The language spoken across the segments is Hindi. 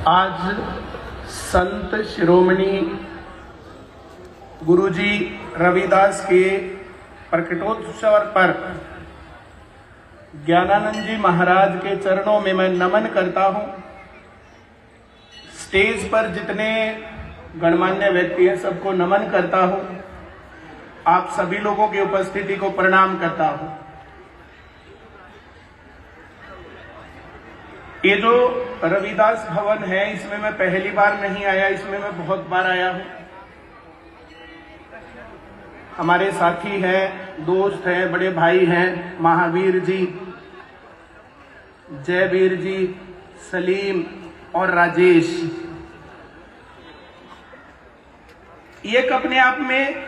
आज संत शिरोमणि गुरुजी रविदास के प्रकटोत्सव पर ज्ञानानंद जी महाराज के चरणों में मैं नमन करता हूं। स्टेज पर जितने गणमान्य व्यक्ति हैं सबको नमन करता हूं। आप सभी लोगों की उपस्थिति को प्रणाम करता हूं। ये जो रविदास भवन है इसमें मैं पहली बार नहीं आया, इसमें मैं बहुत बार आया हूं। हमारे साथी हैं, दोस्त हैं, बड़े भाई हैं, महावीर जी, जयवीर जी, सलीम और राजेश। ये अपने आप में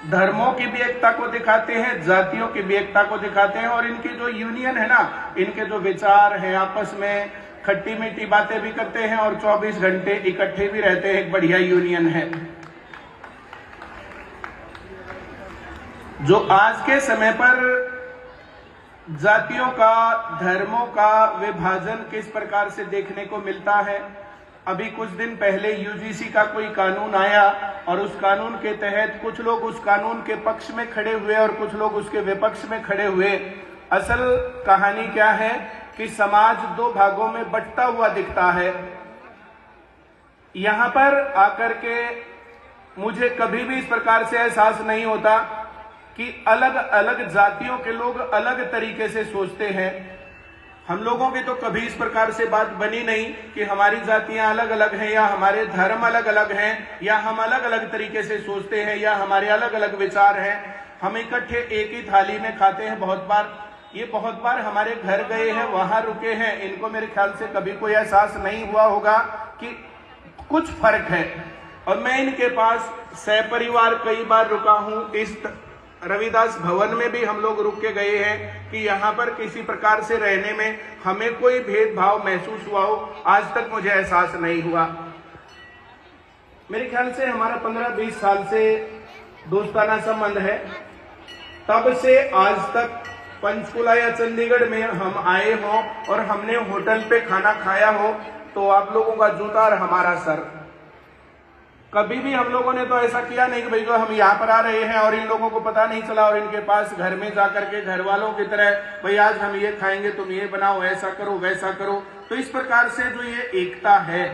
धर्मों की भी एकता को दिखाते हैं, जातियों की भी एकता को दिखाते हैं और इनकी जो यूनियन है ना, इनके जो विचार हैं, आपस में खट्टी मीठी बातें भी करते हैं और 24 घंटे इकट्ठे भी रहते हैं। एक बढ़िया यूनियन है। जो आज के समय पर जातियों का, धर्मों का विभाजन किस प्रकार से देखने को मिलता है। अभी कुछ दिन पहले यूजीसी का कोई कानून आया और उस कानून के तहत कुछ लोग उस कानून के पक्ष में खड़े हुए और कुछ लोग उसके विपक्ष में खड़े हुए। असल कहानी क्या है कि समाज दो भागों में बंटता हुआ दिखता है। यहां पर आकर के मुझे कभी भी इस प्रकार से एहसास नहीं होता कि अलग अलग जातियों के लोग अलग तरीके से सोचते हैं। हम लोगों की तो कभी इस प्रकार से बात बनी नहीं कि हमारी जातियां अलग अलग हैं या हमारे धर्म अलग अलग हैं या हम अलग अलग तरीके से सोचते हैं या हमारे अलग अलग विचार हैं। हम इकट्ठे एक ही थाली में खाते हैं। बहुत बार हमारे घर गए हैं, वहां रुके हैं। इनको मेरे ख्याल से कभी कोई एहसास नहीं हुआ होगा कि कुछ फर्क है। और मैं इनके पास सहपरिवार कई बार रुका हूं। इस रविदास भवन में भी हम लोग रुक के गए हैं कि यहाँ पर किसी प्रकार से रहने में हमें कोई भेदभाव महसूस हुआ हो, आज तक मुझे एहसास नहीं हुआ। मेरे ख्याल से हमारा 15-20 साल से दोस्ताना संबंध है। तब से आज तक पंचकुला या चंडीगढ़ में हम आए हों और हमने होटल पे खाना खाया हो तो आप लोगों का जूता और हमारा सर। कभी भी हम लोगों ने तो ऐसा किया नहीं कि भाई जो हम यहाँ पर आ रहे हैं और इन लोगों को पता नहीं चला और इनके पास घर में जाकर के घर वालों की तरह भाई आज हम ये खाएंगे, तुम ये बनाओ, ऐसा करो वैसा करो। तो इस प्रकार से जो ये एकता है,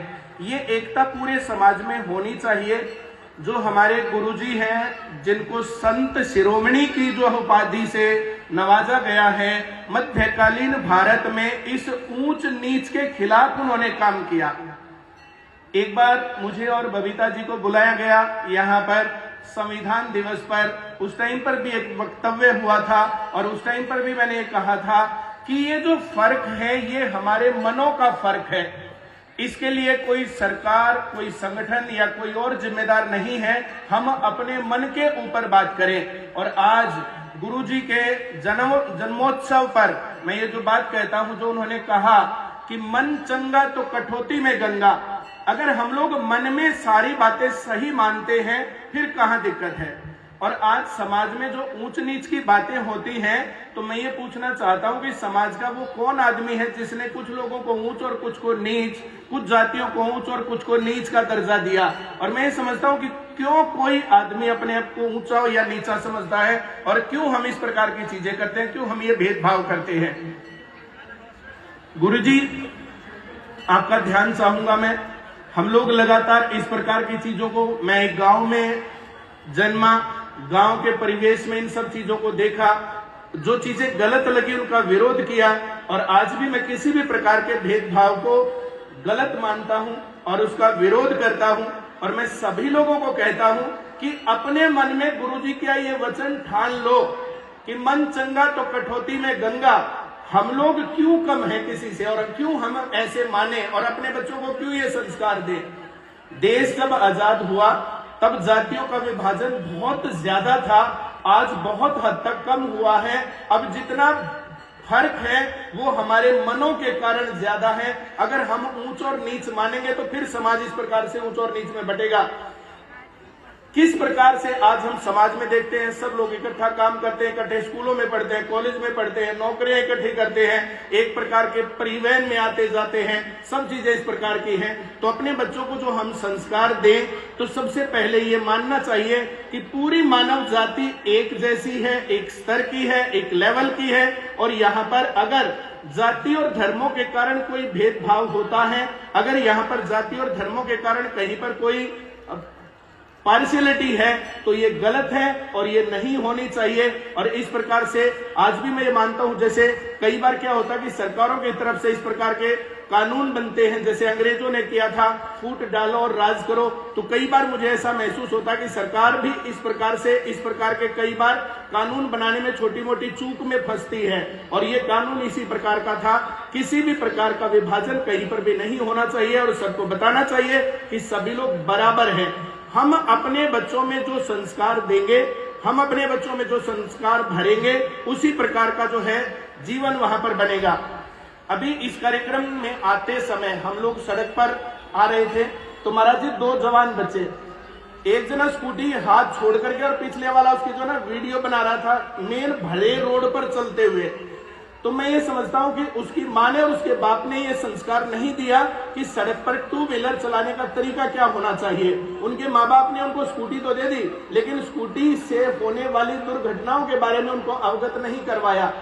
ये एकता पूरे समाज में होनी चाहिए। जो हमारे गुरुजी हैं जिनको संत शिरोमणि की जो उपाधि से नवाजा गया है, मध्यकालीन भारत में इस ऊंच नीच के खिलाफ उन्होंने काम किया। एक बार मुझे और बबीता जी को बुलाया गया यहाँ पर संविधान दिवस पर। उस टाइम पर भी एक वक्तव्य हुआ था और उस टाइम पर भी मैंने कहा था कि ये जो फर्क है ये हमारे मनों का फर्क है। इसके लिए कोई सरकार, कोई संगठन या कोई और जिम्मेदार नहीं है। हम अपने मन के ऊपर बात करें। और आज गुरुजी के जन्मोत्सव पर मैं ये जो बात कहता हूं, जो उन्होंने कहा कि मन चंगा तो कठौती में गंगा। अगर हम लोग मन में सारी बातें सही मानते हैं फिर कहां दिक्कत है। और आज समाज में जो ऊंच नीच की बातें होती हैं तो मैं ये पूछना चाहता हूं कि समाज का वो कौन आदमी है जिसने कुछ लोगों को ऊंच और कुछ को नीच, कुछ जातियों को ऊंच और कुछ को नीच का दर्जा दिया। और मैं ये समझता हूं कि क्यों कोई आदमी अपने आप को ऊंचा या नीचा समझता है और क्यों हम इस प्रकार की चीजें करते हैं, क्यों हम ये भेदभाव करते हैं। गुरुजी आपका ध्यान चाहूंगा मैं। हम लोग लगातार इस प्रकार की चीजों को, मैं एक गांव में जन्मा, गांव के परिवेश में इन सब चीजों को देखा, जो चीजें गलत लगी उनका विरोध किया। और आज भी मैं किसी भी प्रकार के भेदभाव को गलत मानता हूं और उसका विरोध करता हूं। और मैं सभी लोगों को कहता हूं कि अपने मन में गुरुजी का ये वचन ठान लो कि मन चंगा तो कठौती में गंगा। हम लोग क्यों कम हैं किसी से और क्यों हम ऐसे माने और अपने बच्चों को क्यों ये संस्कार दें। देश जब आजाद हुआ तब जातियों का विभाजन बहुत ज्यादा था, आज बहुत हद तक कम हुआ है। अब जितना फर्क है वो हमारे मनों के कारण ज्यादा है। अगर हम ऊंच और नीच मानेंगे तो फिर समाज इस प्रकार से ऊंच और नीच में बटेगा। किस प्रकार से आज हम समाज में देखते हैं, सब लोग इकट्ठा काम करते हैं, इकट्ठे स्कूलों में पढ़ते हैं, कॉलेज में पढ़ते हैं, नौकरियां इकट्ठी करते हैं, एक प्रकार के परिवहन में आते जाते हैं, सब चीजें इस प्रकार की हैं। तो अपने बच्चों को जो हम संस्कार दें तो सबसे पहले ये मानना चाहिए कि पूरी मानव जाति एक जैसी है, एक स्तर की है, एक लेवल की है, और यहाँ पर अगर जाति और धर्मों के कारण कोई भेदभाव होता है, अगर यहाँ पर जाति और धर्मों के कारण कहीं पर कोई पार्शियलिटी है, तो ये गलत है और ये नहीं होनी चाहिए। और इस प्रकार से आज भी मैं ये मानता हूं, जैसे कई बार क्या होता है कि सरकारों की तरफ से इस प्रकार के कानून बनते हैं, जैसे अंग्रेजों ने किया था फूट डालो और राज करो, तो कई बार मुझे ऐसा महसूस होता है कि सरकार भी इस प्रकार से इस प्रकार के कई बार कानून बनाने में छोटी मोटी चूक में फंसती है। और ये कानून इसी प्रकार का था, किसी भी प्रकार का विभाजन कहीं पर भी नहीं होना चाहिए और सबको बताना चाहिए कि सभी लोग बराबर हैं। हम अपने बच्चों में जो संस्कार देंगे, हम अपने बच्चों में जो संस्कार भरेंगे, उसी प्रकार का जो है जीवन वहां पर बनेगा। अभी इस कार्यक्रम में आते समय हम लोग सड़क पर आ रहे थे, तो महाराज जी 2 जवान बच्चे, एक जना स्कूटी हाथ छोड़ करके और पिछले वाला उसकी जो ना वीडियो बना रहा था, मेन भरे रोड पर चलते हुए। तो मैं ये समझता हूं कि उसकी मां ने और उसके बाप ने ये संस्कार नहीं दिया कि सड़क पर 2 व्हीलर चलाने का तरीका क्या होना चाहिए। उनके माँ बाप ने उनको स्कूटी तो दे दी, लेकिन स्कूटी से होने वाली दुर्घटनाओं के बारे में उनको अवगत नहीं करवाया।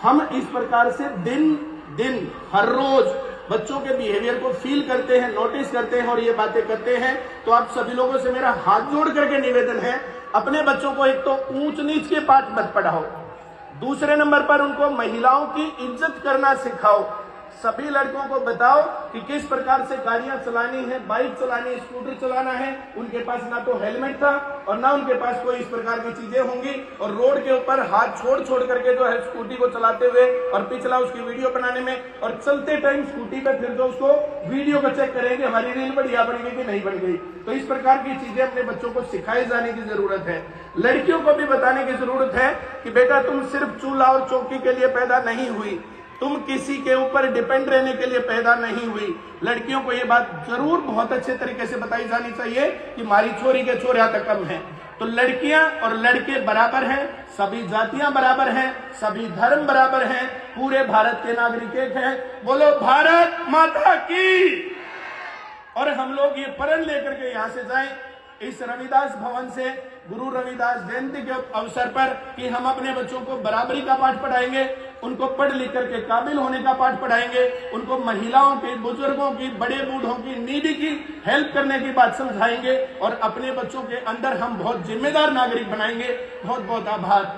हम इस प्रकार से दिन दिन हर रोज बच्चों के बिहेवियर को फील करते हैं, नोटिस करते हैं और ये बातें करते हैं। तो आप सभी लोगों से मेरा हाथ जोड़ करके निवेदन है, अपने बच्चों को एक तो ऊंच नीच के पाठ मत पढ़ाओ, दूसरे नंबर पर उनको महिलाओं की इज्जत करना सिखाओ। सभी लड़कों को बताओ कि किस प्रकार से गाड़ियां चलानी है, बाइक चलानी है, स्कूटर चलाना है। उनके पास ना तो हेलमेट था और ना उनके पास कोई इस प्रकार की चीजें होंगी, और रोड के ऊपर हाथ छोड़ छोड़ करके जो है स्कूटी को चलाते हुए और पिछला उसकी वीडियो बनाने में, और चलते टाइम स्कूटी पे फिर जो उसको वीडियो को चेक करेंगे हमारी रील बढ़िया बन गई कि नहीं बन गई। तो इस प्रकार की चीजें अपने बच्चों को सिखाई जाने की जरूरत है। लड़कियों को भी बताने की जरूरत है कि बेटा तुम सिर्फ चूल्हा और चौकी के लिए पैदा नहीं हुई, तुम किसी के ऊपर डिपेंड रहने के लिए पैदा नहीं हुई। लड़कियों को ये बात जरूर बहुत अच्छे तरीके से बताई जानी चाहिए कि हमारी छोरी के छोरा तक कम है। तो लड़कियां और लड़के बराबर हैं, सभी जातियां बराबर हैं, सभी धर्म बराबर हैं, पूरे भारत के नागरिक एक हैं। बोलो भारत माता की। और हम लोग ये प्रण लेकर के यहाँ से जाएं इस रविदास भवन से गुरु रविदास जयंती के अवसर पर कि हम अपने बच्चों को बराबरी का पाठ पढ़ाएंगे, उनको पढ़ लिख करके काबिल होने का पाठ पढ़ाएंगे, उनको महिलाओं की, बुजुर्गों की, बड़े बूढ़ों की, नीडी की हेल्प करने की बात समझाएंगे और अपने बच्चों के अंदर हम बहुत जिम्मेदार नागरिक बनाएंगे। बहुत बहुत आभार।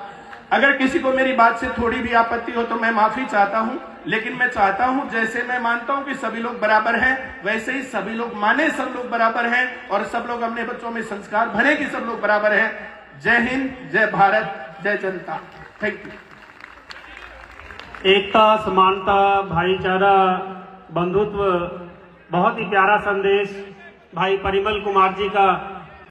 अगर किसी को मेरी बात से थोड़ी भी आपत्ति हो तो मैं माफी चाहता हूं, लेकिन मैं चाहता हूं जैसे मैं मानता हूं कि सभी लोग बराबर हैं, वैसे ही सभी लोग माने सब लोग बराबर हैं और सब लोग अपने बच्चों में संस्कार भरे कि सब लोग बराबर हैं। जय हिंद, जय भारत, जय जनता। Thank you. एकता, समानता, भाईचारा, बंधुत्व, बहुत ही प्यारा संदेश भाई परिमल कुमार जी का